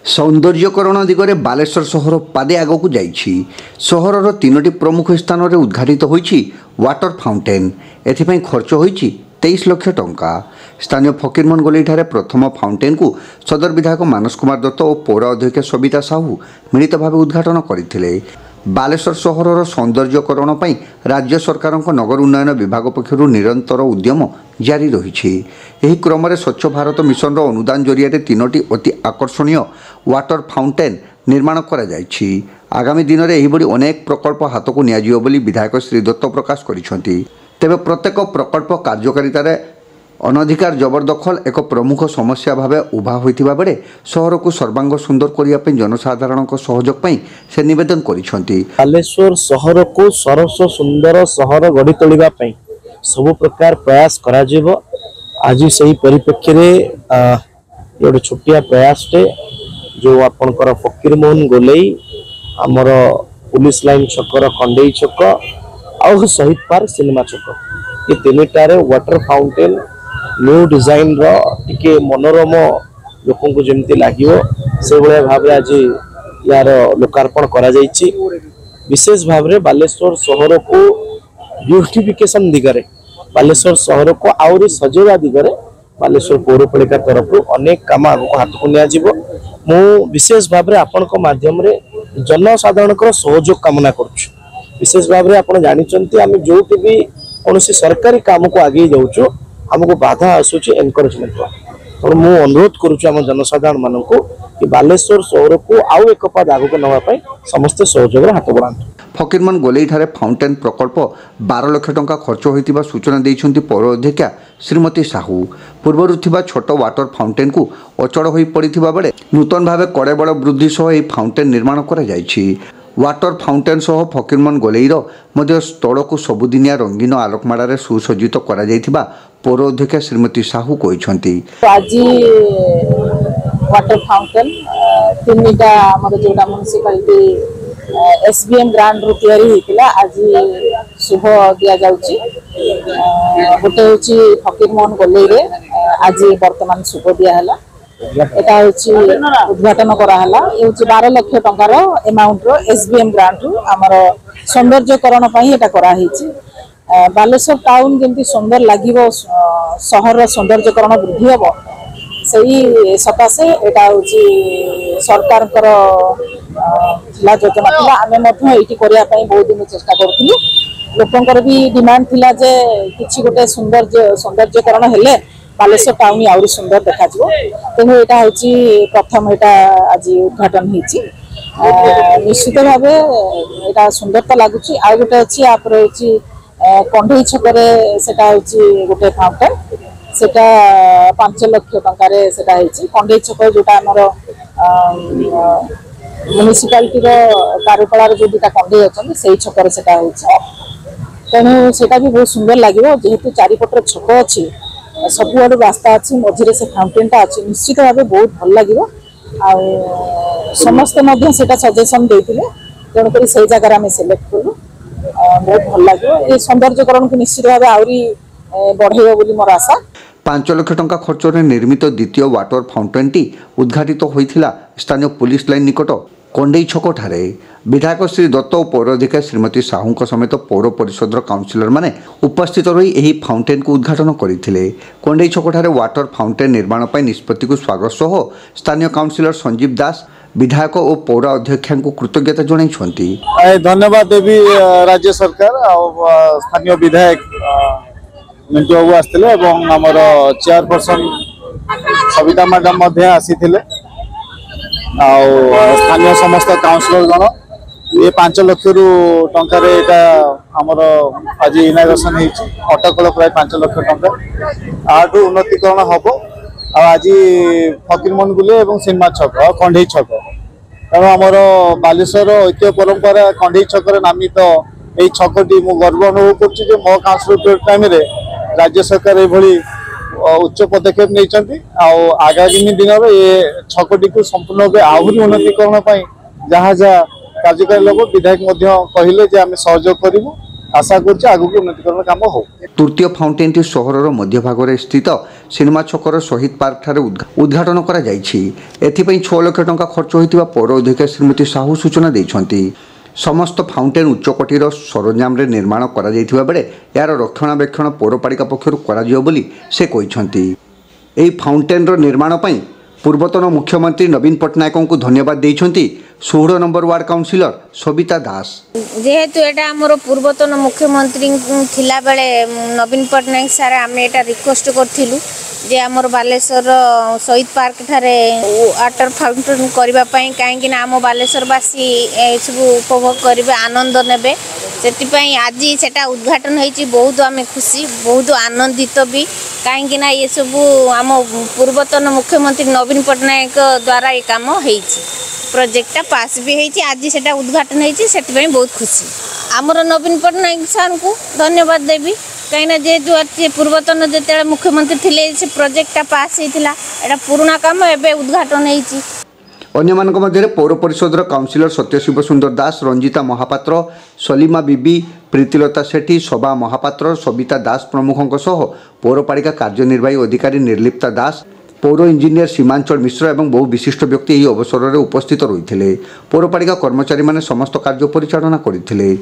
सौंदर्यकरण दिगरे बालेश्वर सहर पादे आगक जाइछि। सहरर तीनोटी प्रमुख स्थान में उद्घाटित होइछि वाटर फाउंटेन। एथिपाई खर्च होइछि 23 लाख टंका। स्थानीय फकीरमोहन गोलेई प्रथम फाउंटेन को सदर विधायक मानस कुमार दत्त और पौर अध्यक्ष सबिता साहू मिलित भाव उद्घाटन करथिले। बालेश्वर सहरर सौंदर्यकरण पई राज्य सरकार नगर उन्नयन विभाग पक्षरु निरंतर उद्यम जारी रही। एही क्रम में स्वच्छ भारत मिशन अनुदान जरिया तीनोटी अति आकर्षणीय वाटर फाउंटेन निर्माण करा जायछि। आगामी दिन में एहिभଳି अनेक प्रकल्प हाथ को नियाजियो बोली विधायक श्री दत्त प्रकाश करिसेंति। तेबे प्रत्येक प्रकल्प कार्यकारितार अनधिकार जबरदखल एक प्रमुख समस्या भाव उभा होइतिबा बेले सहर को सर्वांग सुंदर करिया जनसाधारण सहयोग से निवेदन करिसेंति। बालेश्वर सहर को सरस सुंदर सहर गढ़ी तोलिबा पई सब प्रकार प्रयास करा जिवो। आज सही परिप्रेक्षी रे छोटिया प्रयास टे जो आपनकर फकीरमोहन गोलेई आमर पुलिस लाइन छकर कंडेई छक आउ शहीद पार्क सिनेमा छक ये तीनटारे वाटर फाउंटेन न्यू डिजाइन रो टिके मनोरम लोकों को जमती लागिवो से भले भाव आज यार लोकार्पण करा जायछि। विशेष भाव रे बालेश्वर सहर को ब्यूटिफिकेशन दिगरे बालेश्वर सहर को आउरी सजेवा दिगरे बालेश्वर पौरपालिका तरफ अनेक काम आगो हाथ को निया जिवो। मु विशेष भाव रे आपन को माध्यम रे जनसाधारण को सहयोग कामना करछु। विशेष भाव रे आपण जानिचंती आमे जोटी भी कोनोसी सरकारी काम को आगे जाउछु हमको बाधा आसुची एनकरेजमेंट तो मु अनुरोध करूछु हम जनसाधारण मानन को कि बालेश्वर सहर को आउ एक पद आगो नवा पई समस्त सहयोग रे हाथ बढ़ांतु। फकीरमोहन गोलेई फाउंटेन प्रकल्प 12 लाख टंका खर्च होइतिबा सूचना दैछंती पौर अध्यक्षा श्रीमती साहू। पूर्वरु थिबा छोट वाटर फाउंटेन को अचड़ होई पड़िथिबा बेले नूतन भावे कड़े बड़ वृद्धि सह ए फाउंटेन निर्माण करा जायछि। वाटर फाउंटेन सह फकीरमोहन गोलेईर मध्य स्थल को सबुदिनिया रंगीन आलोकमाड़े सुसज्जित करा जायथिबा पौर अध्यक्षा श्रीमती साहू कहिसंती। आज वाटर फाउंटेन तीनटा हमर जोटा म्युनिसिपालिटी एसबीएम ग्रांड रो तयारी होइतिला आज शुभ दिया जाउची। गोटे होची फकीरमोहन गोलेई रे आज वर्तमान शुभ दिया हला। एटा होची उद्घाटन करा हला। ए होची 12 लाख टंकार अमाउंट रो एसबीएम ग्रांट रो हमर सौंदर्यकरण पई एटा करा हिची। बालेश्वर टाउन जेंति सुंदर लागिवो सहर सौंदर्यकरण वृद्धि हबो सही सकाशे एटा होची सरकार ला योजना थिला। आमे मध्य एटी करिया पई बहुत दिन चेष्टा करथिलु। लोकंकर भी डिमांड थिला जे किछि गोटे सौंदर्यकरण हेले बालेश्वर टाउन आउरी सुंदर देखा जिवो। तेनु एटा होची प्रथम एटा आज उद्घाटन हिची। निश्चित भावे एटा सुंदर तो लागुची। आ गोटे अछि आपरे होची कंढई छकरे सेटा होची गोटे फाउंटेन सेटा 5 लाख टंकार सेटा हिची। कंढई छक जोटा हमर म्युनिसिपालिटी रो कार्यकला जो दुटा कंढई अछन सेही छकर सेटा होची। तेनु सेटा भी बहुत सुंदर लागिवो जेहेतु चारिपटर छक अछि सबुआडू रास्ता अच्छी मझे से फाउंटेनटा अच्छी निश्चित भाव बहुत भल लगे। समस्ते सजेसन देते तेणुक से जगार आम सिलेक्ट कलु बहुत भल लगे। ये सौंदर्यकरण को निश्चित भाव आहरी बढ़ेब बोली मोर आशा। 5 लाख टंका खर्च में निर्मित द्वितीय वाटर फाउंटेनटी उद्घाटित होइथिला स्थानीय पुलिस लाइन निकट कंडेई छक ठारे। विधायक श्री दत्त और पौर अध्यक्षा श्रीमती साहू समेत पौर परिषद काउंसिलर माने उपस्थित रही एही फाउंटेन को उद्घाटन करथिले। कंडेई छक ठारे वाटर फाउंटेन निर्माण पई निष्पत्ति को स्वागत सह स्थानीय काउंसिलर संजीव दास विधायक और पौर अध्यक्षा को कृतज्ञता जणाइछंती। धन्यवाद देवी राज्य सरकार और स्थानीय विधायक मिंटू बाबू आसथिले एवं हमर चेयरपर्सन सबिता मैडम आसीथिले स्थानीय समस्त काउंसिलर गण ये 5 लाख टंकार आमर आज इनाग्रेशन अटकल प्राय 5 लाख टंका आठू उन्नतीकरण हम आज फकीरमोहन गोलेई और सिनेमा छक कंढई छक तेणु आमर बालेश्वर ऐतिह्य परंपरा कंढई छक नामित यही छकटी मु गर्व अनुभव कर मो काउंसिलर टाइम राज्य सरकार ये उच्च पदक्षेप नहीं आगामी दिन में ये छकटी को संपूर्ण आहरी उन्नतीकरण जहाँ जहाँ कार्यकारी लोक विधायक कहले आम सहयोग करूँ आशा करछि आगु उन्नतिकरण काम हो। तृतीय फाउंटेनटी सहरर मध्यभागरे स्थित सिनेमा छकर शहीद पार्क ठारे उद्घाटन करा जायछि। एथिपई 6 लाख टंका खर्च होइतिबा पौर अध्यक्ष श्रीमती साहू सूचना दैछन्ति। समस्त फाउंटेन उच्चकोटीर सरंजाम रे निर्माण करा जायथिबा बेले यार रक्षणाबेक्षण पौरपालिका पक्षरु करा जियो बोली से कहिसन्ति। एही फाउंटेनर निर्माण पई पूर्वतन मुख्यमंत्री नवीन पट्टनायक को धन्यवाद देइछन्ति 16 नंबर वार्ड काउंसिलर सबिता दास। जेहेतु एटा हमर पूर्वतन मुख्यमंत्री थिला बेले नवीन पट्टनायक सारे आमे एटा रिक्वेस्ट करथिलु जे हमर बालेश्वर शहीद पार्क ठारे वाटर फाउंटेन करबा पई काहेकि ना हम बालेश्वरवासी सब उपभोग करिवे आनंद नेबे सेतिपई आज सेटा उद्घाटन होईची बहुत आमे खुशी बहुत आनंदित भी काहेकि ना ये सब आम पूर्वतन मुख्यमंत्री नवीन पट्टनायक द्वारा ये काम होईची प्रोजेक्टटा पास भी होईची आज सेटा उद्घाटन होईची सेतिपई बहुत खुशी आमर नवीन पट्टनायक सार को धन्यवाद देबी कहीं जे पूर्वतन जो मुख्यमंत्री थिले से प्रोजेक्टटा पास होइतिला एटा पुराना काम एबे उद्घाटन होईची। अन्यमानक मध्य पौर परिषदर काउंसिलर सत्यशिव सुंदर दास, रंजिता महापात्र, सलीमा बीबी, प्रीतिलता सेठी, शोभा महापात्र, सबिता दास प्रमुखों सह पौरपालिका कार्यनिर्वाही अधिकारी निर्लिप्ता दास, पौर इंजीनियर सीमांचल मिश्र एवं बहु विशिष्ट व्यक्ति यह अवसर में उपस्थित रही। पौरपालिका कर्मचारी माने समस्त कार्य परिचालना करथिले।